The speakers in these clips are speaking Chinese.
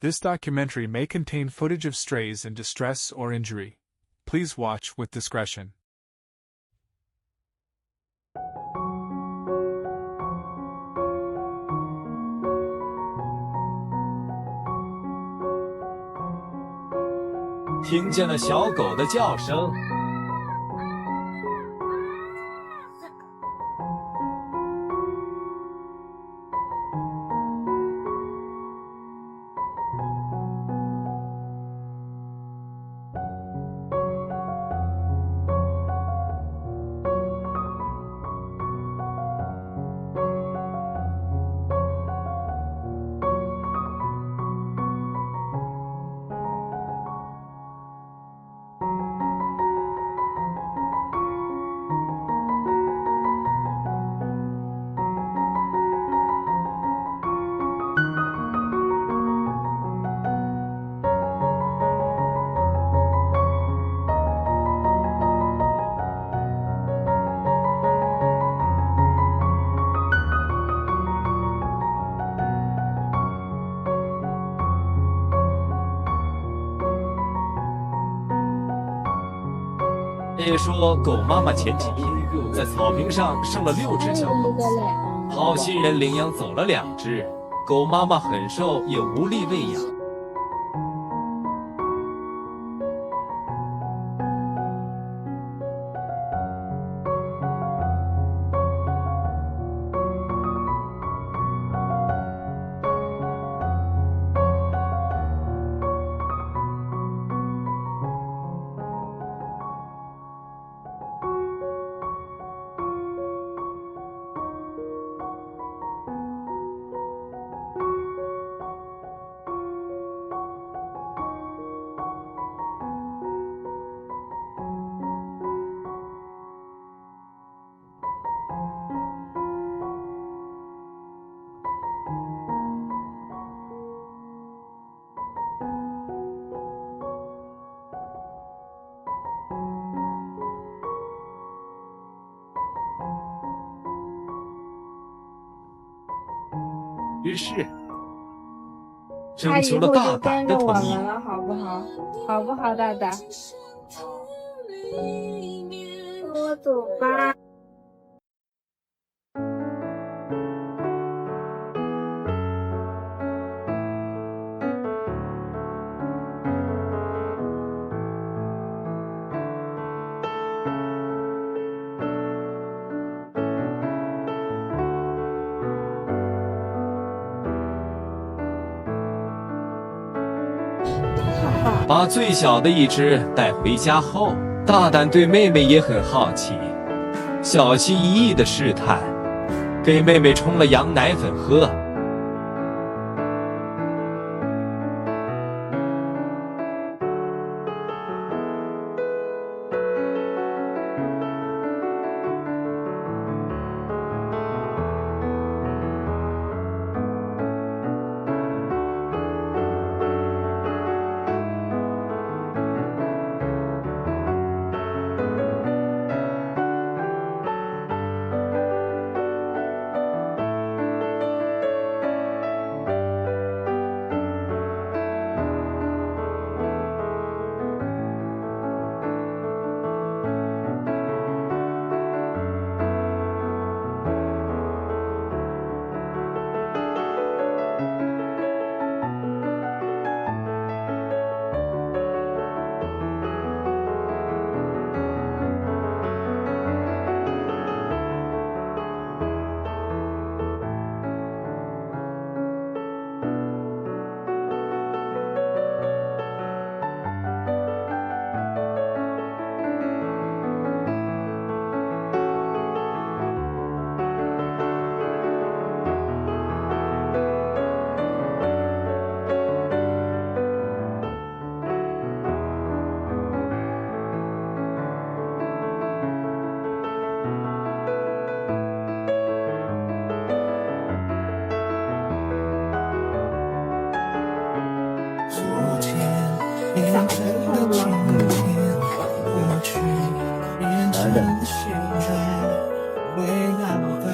This documentary may contain footage of strays in distress or injury. Please watch with discretion. 听见了小狗的叫声。爷爷说，狗妈妈前几天在草坪上生了6只小狗，好心人领养走了2只，狗妈妈很瘦，也无力喂养。于是，征求了大胆的同意。了，好不好？好不好，大大？跟我走吧。把最小的一只带回家后，大胆对妹妹也很好奇，小心翼翼的试探，给妹妹冲了羊奶粉喝。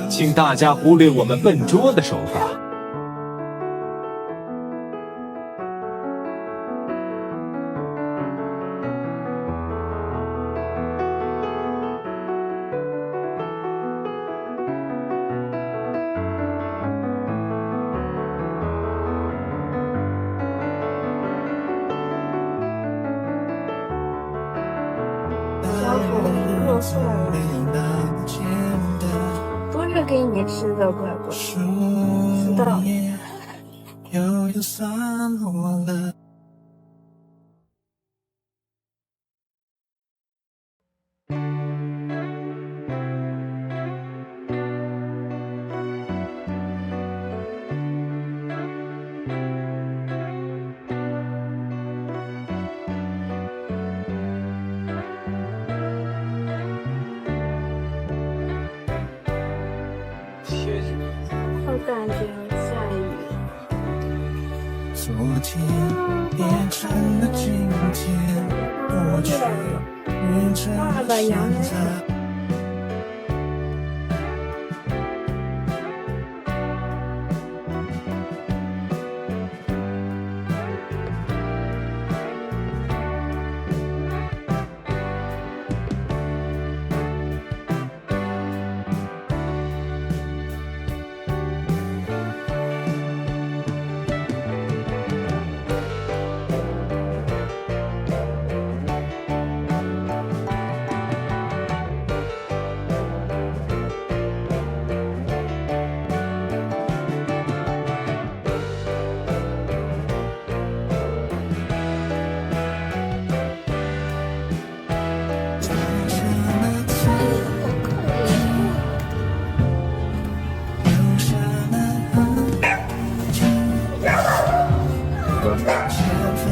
请大家忽略我们笨拙的手法。过分了，不是给你吃的，乖乖，知道。我感觉下雨。昨天变成了今天，过去变成了现在。前方